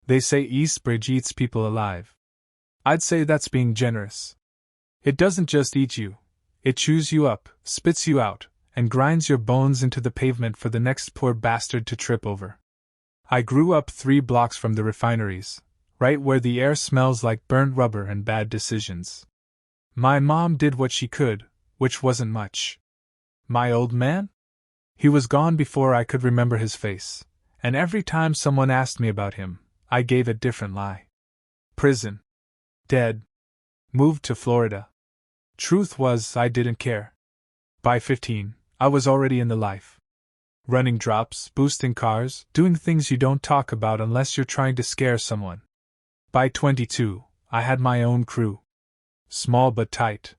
They say Eastbridge eats people alive. I'd say that's being generous. It doesn't just eat you, it chews you up, spits you out, and grinds your bones into the pavement for the next poor bastard to trip over. I grew up 3 blocks from the refineries, right where the air smells like burnt rubber and bad decisions. My mom did what she could, which wasn't much. My old man? He was gone before I could remember his face, and every time someone asked me about him, I gave a different lie. Prison. Dead. Moved to Florida. Truth was, I didn't care. By 15, I was already in the life. Running drops, boosting cars, doing things you don't talk about unless you're trying to scare someone. By 22, I had my own crew. Small but tight.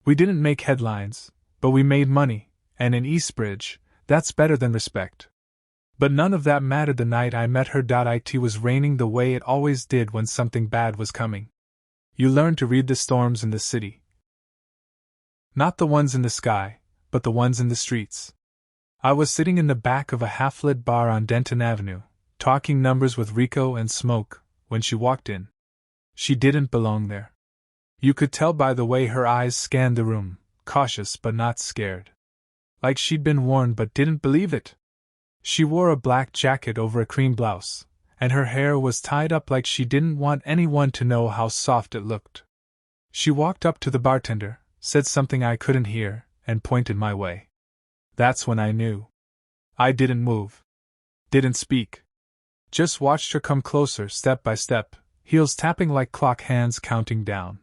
We didn't make headlines, but we made money, and in Eastbridge, that's better than respect. But none of that mattered the night I met her. It was raining the way it always did when something bad was coming. You learn to read the storms in the city. Not the ones in the sky, but the ones in the streets. I was sitting in the back of a half-lit bar on Denton Avenue, talking numbers with Rico and Smoke, when she walked in. She didn't belong there. You could tell by the way her eyes scanned the room, cautious but not scared. Like she'd been warned but didn't believe it. She wore a black jacket over a cream blouse, and her hair was tied up like she didn't want anyone to know how soft it looked. She walked up to the bartender, said something I couldn't hear, and pointed my way. That's when I knew. I didn't move. Didn't speak. Just watched her come closer step by step, heels tapping like clock hands counting down.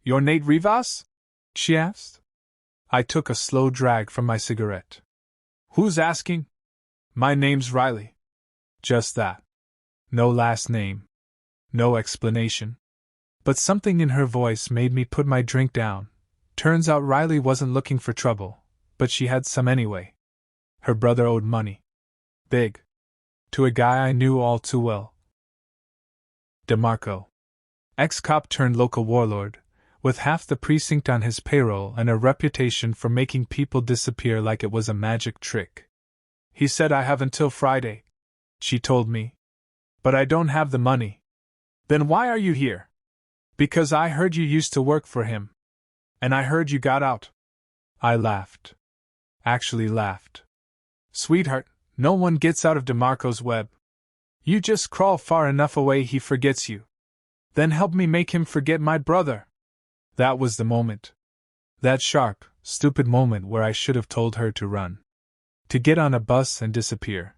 "You're Nate Rivas?" she asked. I took a slow drag from my cigarette. "Who's asking?" "My name's Riley." Just that. No last name. No explanation. But something in her voice made me put my drink down. Turns out Riley wasn't looking for trouble, but she had some anyway. Her brother owed money. Big. To a guy I knew all too well. DeMarco. Ex-cop turned local warlord, with half the precinct on his payroll and a reputation for making people disappear like it was a magic trick. "He said I have until Friday," she told me. "But I don't have the money." "Then why are you here?" "Because I heard you used to work for him. And I heard you got out." I laughed. Actually laughed. "Sweetheart, no one gets out of DeMarco's web. You just crawl far enough away he forgets you. Then help me make him forget my brother." That was the moment. That sharp, stupid moment where I should have told her to run. To get on a bus and disappear.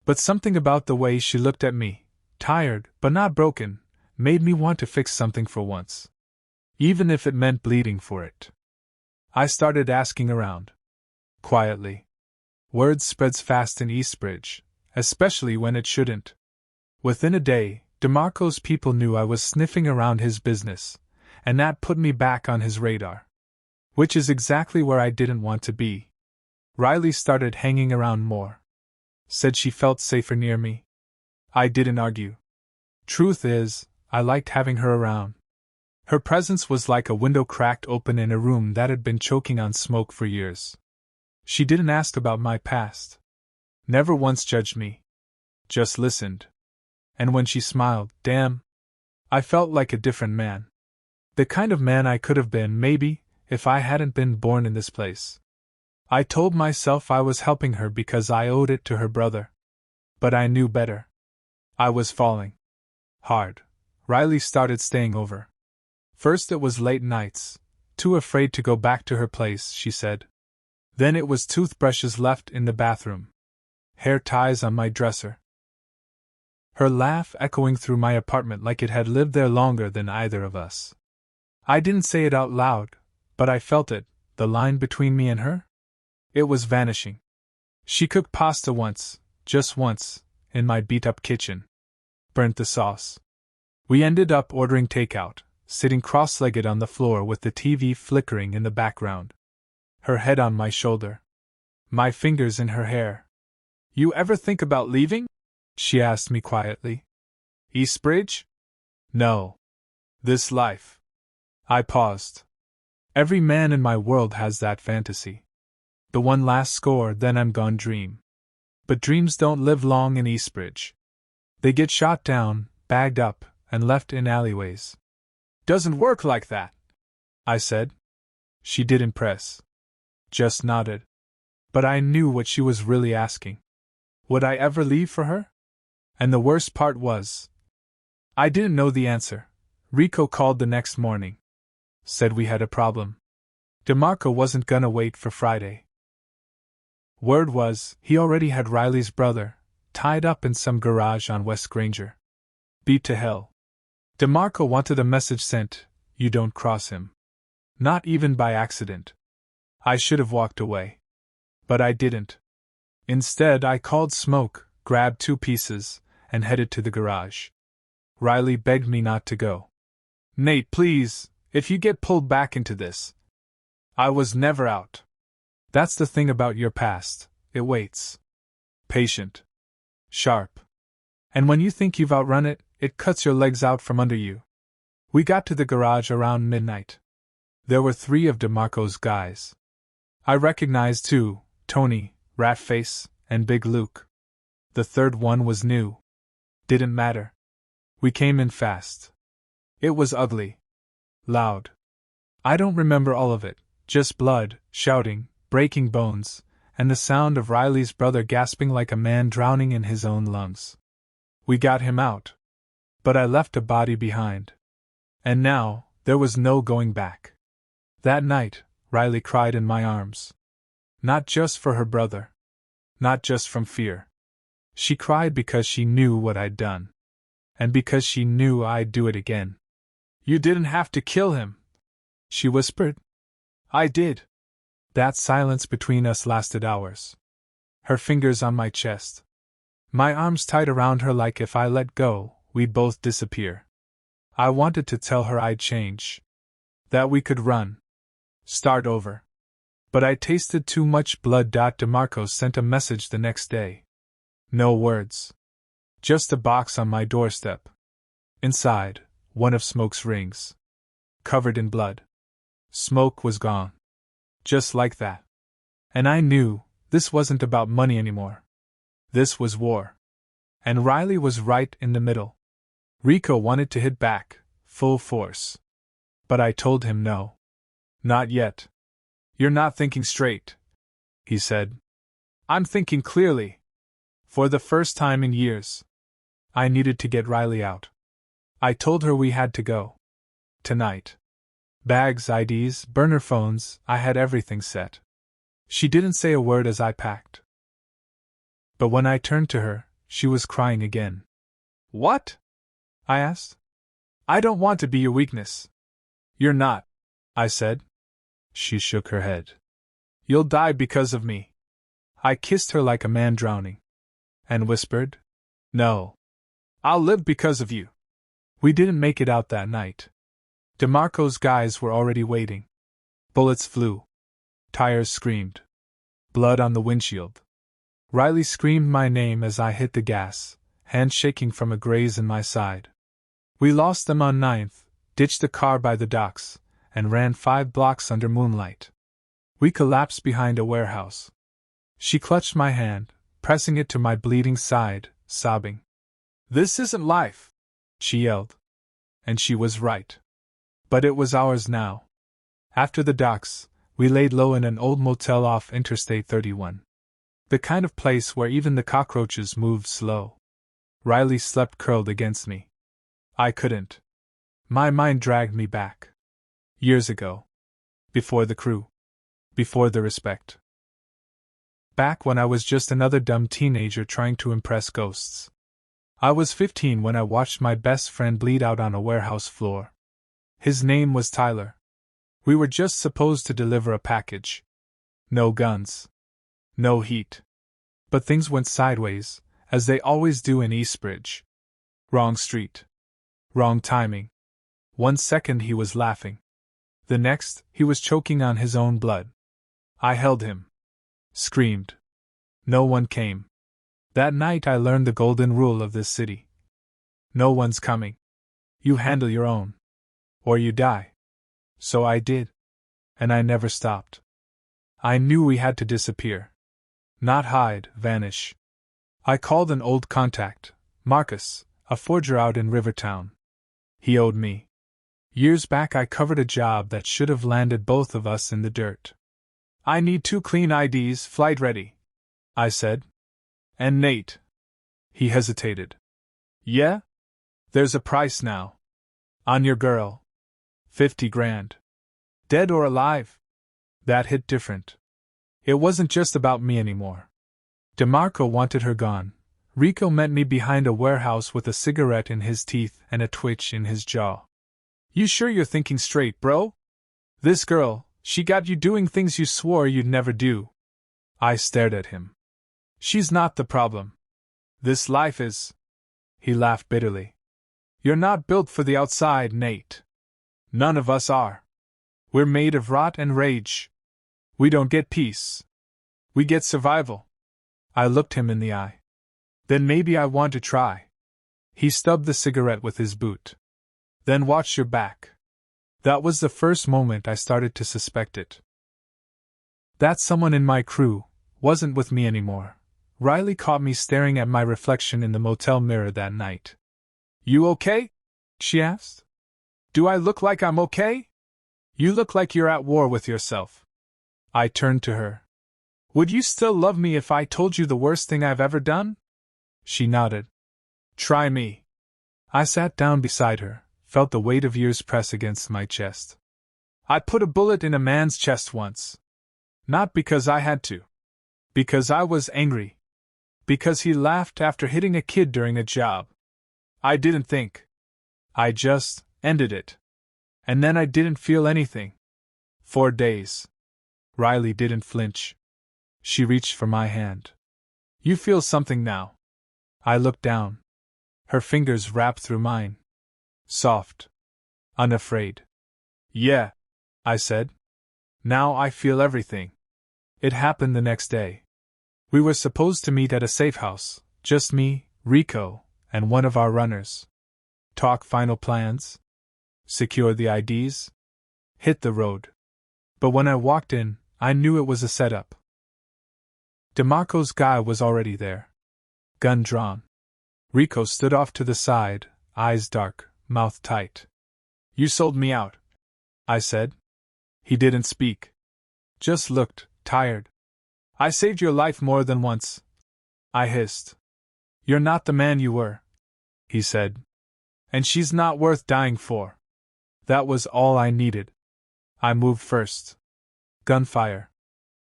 But something about the way she looked at me, tired but not broken, made me want to fix something for once. Even if it meant bleeding for it. I started asking around. Quietly. Word spreads fast in Eastbridge, especially when it shouldn't. Within a day, DeMarco's people knew I was sniffing around his business, and that put me back on his radar. Which is exactly where I didn't want to be. Riley started hanging around more. Said she felt safer near me. I didn't argue. Truth is, I liked having her around. Her presence was like a window cracked open in a room that had been choking on smoke for years. She didn't ask about my past. Never once judged me. Just listened. And when she smiled, damn, I felt like a different man. The kind of man I could have been, maybe, if I hadn't been born in this place. I told myself I was helping her because I owed it to her brother. But I knew better. I was falling. Hard. Riley started staying over. First it was late nights, too afraid to go back to her place, she said. Then it was toothbrushes left in the bathroom. Hair ties on my dresser. Her laugh echoing through my apartment like it had lived there longer than either of us. I didn't say it out loud, but I felt it, the line between me and her. It was vanishing. She cooked pasta once, just once, in my beat-up kitchen. Burnt the sauce. We ended up ordering takeout, sitting cross-legged on the floor with the TV flickering in the background. Her head on my shoulder. My fingers in her hair. "You ever think about leaving?" she asked me quietly. "Eastbridge?" "No. This life." I paused. Every man in my world has that fantasy. The one last score, then I'm gone dream. But dreams don't live long in Eastbridge. They get shot down, bagged up, and left in alleyways. Doesn't work like that, I said. She didn't press. Just nodded. But I knew what she was really asking. Would I ever leave for her? And the worst part was, I didn't know the answer. Rico called the next morning. Said we had a problem. DeMarco wasn't gonna wait for Friday. Word was, he already had Riley's brother, tied up in some garage on West Granger. Beat to hell. DeMarco wanted a message sent, you don't cross him. Not even by accident. I should have walked away. But I didn't. Instead, I called Smoke, grabbed 2 pieces, and headed to the garage. Riley begged me not to go. Nate, please, if you get pulled back into this. I was never out. That's the thing about your past, it waits. Patient. Sharp. And when you think you've outrun it, it cuts your legs out from under you. We got to the garage around midnight. There were 3 of DeMarco's guys. I recognized 2, Tony, Ratface, and Big Luke. The third one was new. Didn't matter. We came in fast. It was ugly. Loud. I don't remember all of it, just blood, shouting, breaking bones, and the sound of Riley's brother gasping like a man drowning in his own lungs. We got him out. But I left a body behind. And now, there was no going back. That night, Riley cried in my arms. Not just for her brother. Not just from fear. She cried because she knew what I'd done. And because she knew I'd do it again. You didn't have to kill him, she whispered. I did. That silence between us lasted hours. Her fingers on my chest. My arms tight around her like if I let go, we'd both disappear. I wanted to tell her I'd change. That we could run. Start over. But I tasted too much blood. DeMarco sent a message the next day. No words. Just a box on my doorstep. Inside, one of Smoke's rings. Covered in blood. Smoke was gone. Just like that. And I knew, this wasn't about money anymore. This was war. And Riley was right in the middle. Rico wanted to hit back, full force. But I told him no. Not yet. You're not thinking straight, he said. I'm thinking clearly. For the first time in years. I needed to get Riley out. I told her we had to go. Tonight. Bags, IDs, burner phones, I had everything set. She didn't say a word as I packed. But when I turned to her, she was crying again. What? I asked. I don't want to be your weakness. You're not, I said. She shook her head. You'll die because of me. I kissed her like a man drowning. And whispered, no. I'll live because of you. We didn't make it out that night. DeMarco's guys were already waiting. Bullets flew. Tires screamed. Blood on the windshield. Riley screamed my name as I hit the gas, hand shaking from a graze in my side. We lost them on 9th, ditched the car by the docks, and ran 5 blocks under moonlight. We collapsed behind a warehouse. She clutched my hand, pressing it to my bleeding side, sobbing. This isn't life, she yelled. And she was right. But it was ours now. After the docks, we laid low in an old motel off Interstate 31. The kind of place where even the cockroaches moved slow. Riley slept curled against me. I couldn't. My mind dragged me back. Years ago. Before the crew. Before the respect. Back when I was just another dumb teenager trying to impress ghosts. I was 15 when I watched my best friend bleed out on a warehouse floor. His name was Tyler. We were just supposed to deliver a package. No guns. No heat. But things went sideways, as they always do in Eastbridge. Wrong street. Wrong timing. 1 second he was laughing. The next, he was choking on his own blood. I held him. Screamed. No one came. That night I learned the golden rule of this city. No one's coming. You handle your own. Or you die. So I did. And I never stopped. I knew we had to disappear. Not hide, vanish. I called an old contact, Marcus, a forger out in Rivertown. He owed me. Years back I covered a job that should have landed both of us in the dirt. I need 2 clean IDs, flight ready, I said. And Nate. He hesitated. Yeah? There's a price now. On your girl. 50 grand. Dead or alive? That hit different. It wasn't just about me anymore. DeMarco wanted her gone. Rico met me behind a warehouse with a cigarette in his teeth and a twitch in his jaw. You sure you're thinking straight, bro? This girl, she got you doing things you swore you'd never do. I stared at him. She's not the problem. This life is. He laughed bitterly. You're not built for the outside, Nate. None of us are. We're made of rot and rage. We don't get peace. We get survival. I looked him in the eye. Then maybe I want to try. He stubbed the cigarette with his boot. Then watch your back. That was the first moment I started to suspect it. That someone in my crew wasn't with me anymore. Riley caught me staring at my reflection in the motel mirror that night. You okay? She asked. Do I look like I'm okay? You look like you're at war with yourself. I turned to her. Would you still love me if I told you the worst thing I've ever done? She nodded. Try me. I sat down beside her, felt the weight of years press against my chest. I put a bullet in a man's chest once. Not because I had to. Because I was angry. Because he laughed after hitting a kid during a job. I didn't think. I just ended it. And then I didn't feel anything. 4 days. Riley didn't flinch. She reached for my hand. You feel something now. I looked down. Her fingers wrapped through mine. Soft. Unafraid. Yeah, I said. Now I feel everything. It happened the next day. We were supposed to meet at a safe house, just me, Rico, and one of our runners. Talk final plans. Secure the IDs. Hit the road. But when I walked in, I knew it was a setup. DeMarco's guy was already there. Gun drawn. Rico stood off to the side, eyes dark, mouth tight. You sold me out, I said. He didn't speak. Just looked tired. I saved your life more than once, I hissed. You're not the man you were, he said. And she's not worth dying for. That was all I needed. I moved first. Gunfire.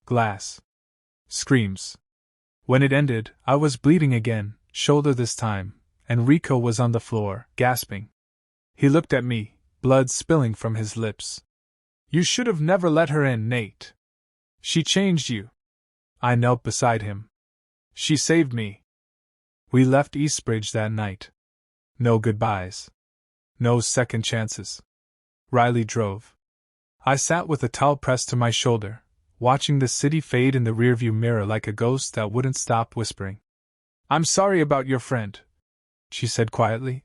Glass. Screams. When it ended, I was bleeding again, shoulder this time, and Rico was on the floor, gasping. He looked at me, blood spilling from his lips. You should have never let her in, Nate. She changed you. I knelt beside him. She saved me. We left Eastbridge that night. No goodbyes. No second chances. Riley drove. I sat with a towel pressed to my shoulder, watching the city fade in the rearview mirror like a ghost that wouldn't stop whispering. I'm sorry about your friend, she said quietly.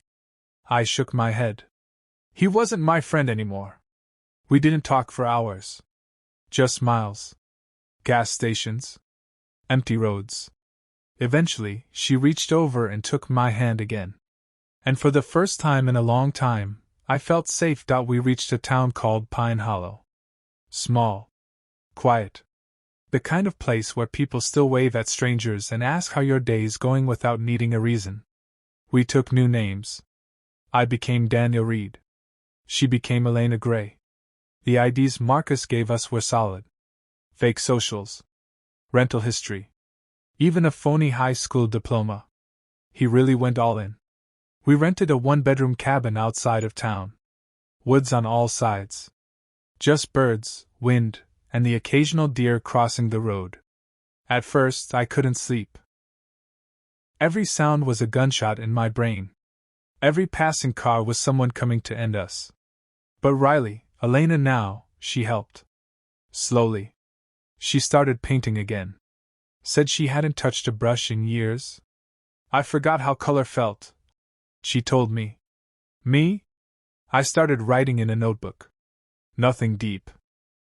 I shook my head. He wasn't my friend anymore. We didn't talk for hours. Just miles. Gas stations. Empty roads. Eventually, she reached over and took my hand again. And for the first time in a long time, I felt safe. We reached a town called Pine Hollow. Small. Quiet. The kind of place where people still wave at strangers and ask how your day's going without needing a reason. We took new names. I became Daniel Reed. She became Elena Gray. The IDs Marcus gave us were solid. Fake socials. Rental history. Even a phony high school diploma. He really went all in. We rented a 1-bedroom cabin outside of town. Woods on all sides. Just birds, wind, and the occasional deer crossing the road. At first, I couldn't sleep. Every sound was a gunshot in my brain. Every passing car was someone coming to end us. But Riley, Elena now, she helped. Slowly. She started painting again. Said she hadn't touched a brush in years. I forgot how color felt, she told me. Me? I started writing in a notebook. Nothing deep.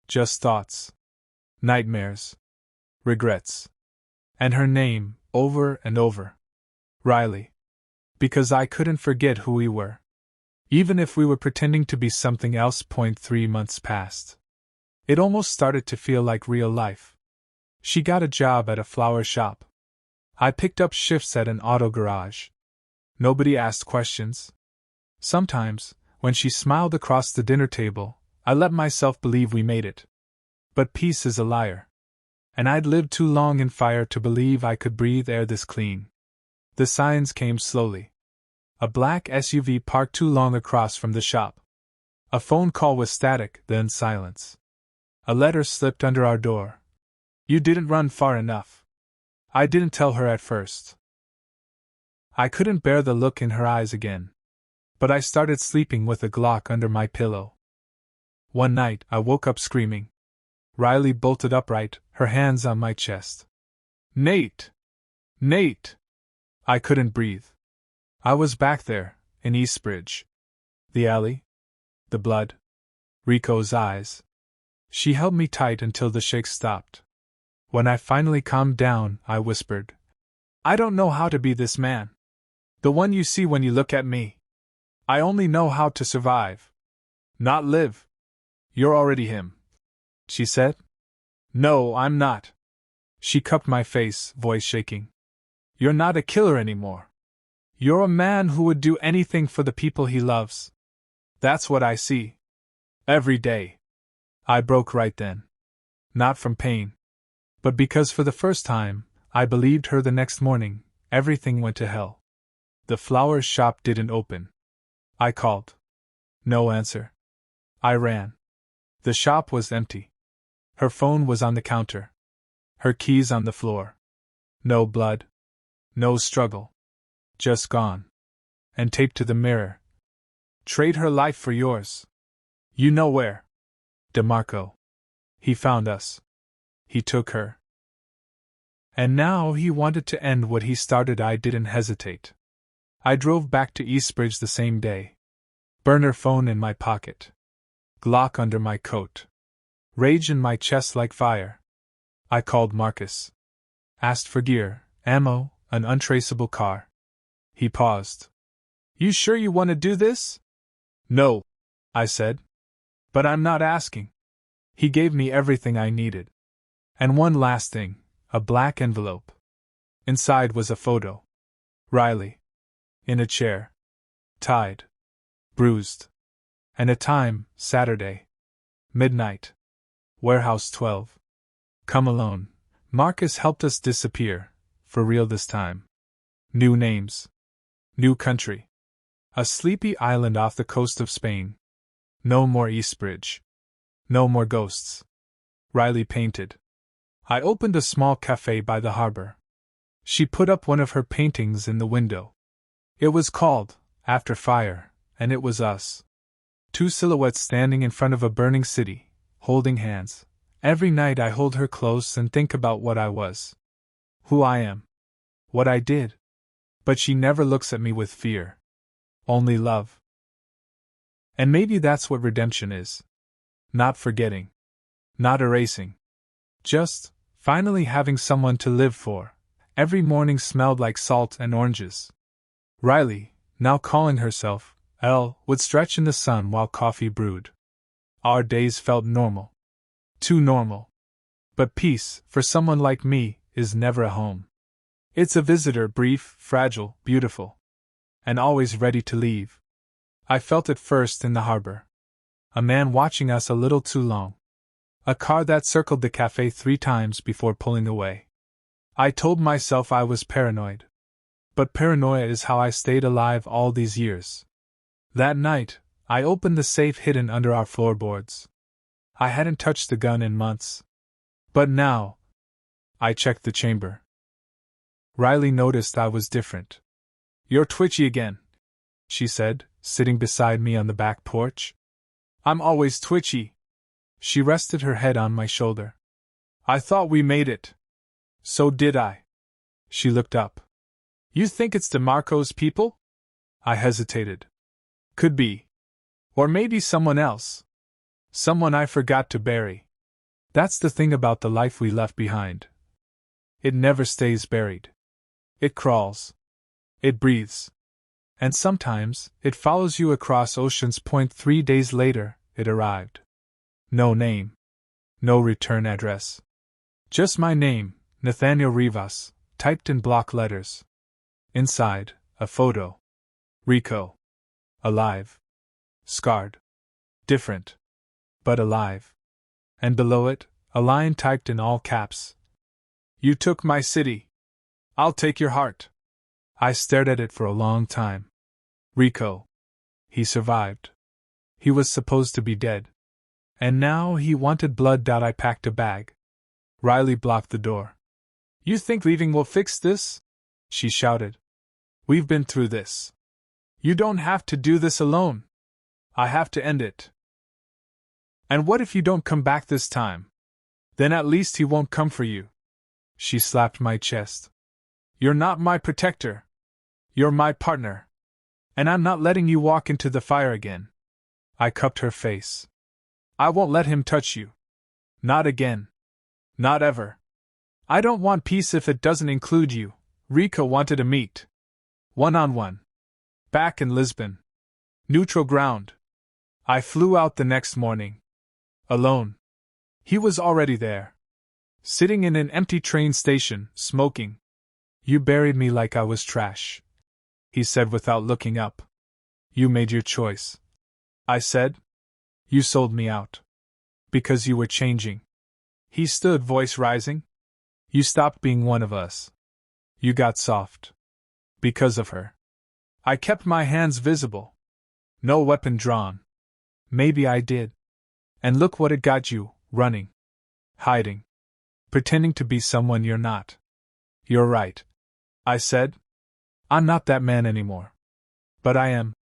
Just thoughts. Nightmares. Regrets. And her name, over and over. Riley. because I couldn't forget who we were. Even if we were pretending to be something else. 3 months passed. It almost started to feel like real life. She got a job at a flower shop. I picked up shifts at an auto garage. Nobody asked questions. Sometimes, when she smiled across the dinner table, I let myself believe we made it. But peace is a liar. And I'd lived too long in fire to believe I could breathe air this clean. The signs came slowly. A black SUV parked too long across from the shop. A phone call was static, then silence. A letter slipped under our door. You didn't run far enough. I didn't tell her at first. I couldn't bear the look in her eyes again. But I started sleeping with a Glock under my pillow. One night, I woke up screaming. Riley bolted upright, her hands on my chest. Nate! Nate! I couldn't breathe. I was back there, in Eastbridge. The alley. The blood. Rico's eyes. She held me tight until the shake stopped. When I finally calmed down, I whispered, I don't know how to be this man. The one you see when you look at me. I only know how to survive. Not live. You're already him, she said. No, I'm not. She cupped my face, voice shaking. You're not a killer anymore. You're a man who would do anything for the people he loves. That's what I see. Every day. I broke right then. Not from pain. But because for the first time, I believed her. The next morning, everything went to hell. The flowers shop didn't open. I called. No answer. I ran. The shop was empty. Her phone was on the counter. Her keys on the floor. No blood. No struggle. Just gone. And taped to the mirror. Trade her life for yours. You know where. DeMarco. He found us. He took her. And now he wanted to end what he started. I didn't hesitate. I drove back to Eastbridge the same day. Burner phone in my pocket. Glock under my coat. Rage in my chest like fire. I called Marcus. Asked for gear, ammo, an untraceable car. He paused. You sure you want to do this? No, I said. But I'm not asking. He gave me everything I needed. And one last thing, a black envelope. Inside was a photo. Riley. In a chair. Tied. Bruised. And a time, Saturday. Midnight. Warehouse 12. Come alone. Marcus helped us disappear, for real this time. New names. New country. A sleepy island off the coast of Spain. No more Eastbridge. No more ghosts. Riley painted. I opened a small cafe by the harbor. She put up one of her paintings in the window. It was called After Fire, and it was us. Two silhouettes standing in front of a burning city, holding hands. Every night I hold her close and think about what I was. Who I am. What I did. But she never looks at me with fear. Only love. And maybe that's what redemption is. Not forgetting. Not erasing. Just, finally having someone to live for. Every morning smelled like salt and oranges. Riley, now calling herself Elle, would stretch in the sun while coffee brewed. Our days felt normal. Too normal. But peace, for someone like me, is never a home. It's a visitor, brief, fragile, beautiful. And always ready to leave. I felt it first in the harbor. A man watching us a little too long. A car that circled the cafe 3 times before pulling away. I told myself I was paranoid. But paranoia is how I stayed alive all these years. That night, I opened the safe hidden under our floorboards. I hadn't touched the gun in months. But now, I checked the chamber. Riley noticed I was different. You're twitchy again, she said, sitting beside me on the back porch. I'm always twitchy. She rested her head on my shoulder. I thought we made it. So did I. She looked up. You think it's DeMarco's people? I hesitated. Could be. Or maybe someone else. Someone I forgot to bury. That's the thing about the life we left behind. It never stays buried. It crawls. It breathes. And sometimes, it follows you across oceans. 3 days later, it arrived. No name. No return address. Just my name, Nathaniel Rivas, typed in block letters. Inside, a photo. Rico. Alive. Scarred. Different. But alive. And below it, a line typed in all caps. You took my city. I'll take your heart. I stared at it for a long time. Rico. He survived. He was supposed to be dead. And now he wanted blood. I packed a bag. Riley blocked the door. You think leaving will fix this? She shouted. We've been through this. You don't have to do this alone. I have to end it. And what if you don't come back this time? Then at least he won't come for you. She slapped my chest. You're not my protector. You're my partner. And I'm not letting you walk into the fire again. I cupped her face. I won't let him touch you. Not again. Not ever. I don't want peace if it doesn't include you. Rico wanted to meet. One-on-one. Back in Lisbon. Neutral ground. I flew out the next morning. Alone. He was already there. Sitting in an empty train station, smoking. You buried me like I was trash. He said without looking up. You made your choice. I said. You sold me out. Because you were changing. He stood, voice rising. You stopped being one of us. You got soft. Because of her. I kept my hands visible. No weapon drawn. Maybe I did. And look what it got you, running. Hiding. Pretending to be someone you're not. You're right. I said. I'm not that man anymore. But I am.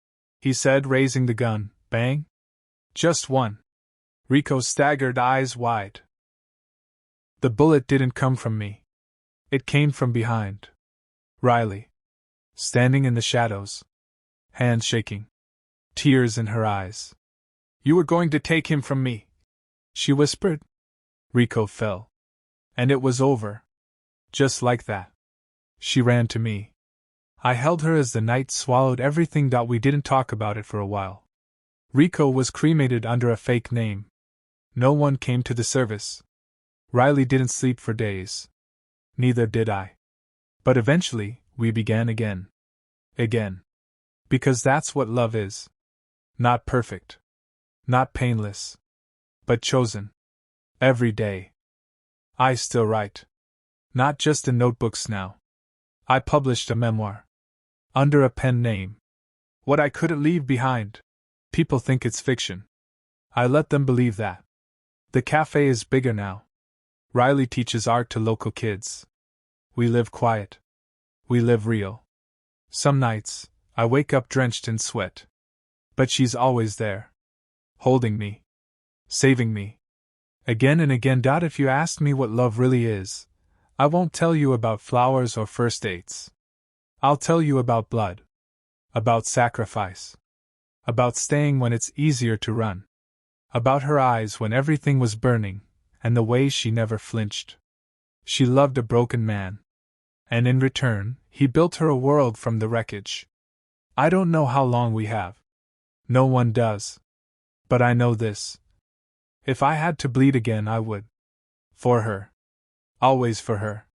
He said, raising the gun. Bang. Just one. Rico staggered, eyes wide. The bullet didn't come from me. It came from behind. Riley. Standing in the shadows. Hands shaking. Tears in her eyes. You were going to take him from me, she whispered. Rico fell. And it was over. Just like that. She ran to me. I held her as the night swallowed everything. We didn't talk about it for a while. Rico was cremated under a fake name. No one came to the service. Riley didn't sleep for days. Neither did I. But eventually, we began again. Again. Because that's what love is. Not perfect. Not painless. But chosen. Every day. I still write. Not just in notebooks now. I published a memoir. Under a pen name. What I couldn't leave behind. People think it's fiction. I let them believe that. The cafe is bigger now. Riley teaches art to local kids. We live quiet. We live real. Some nights, I wake up drenched in sweat. But she's always there. Holding me. Saving me. Again and again. If you ask me what love really is, I won't tell you about flowers or first dates. I'll tell you about blood. About sacrifice. About staying when it's easier to run. About her eyes when everything was burning, and the way she never flinched. She loved a broken man. And in return, he built her a world from the wreckage. I don't know how long we have. No one does. But I know this. If I had to bleed again, I would. For her. Always for her.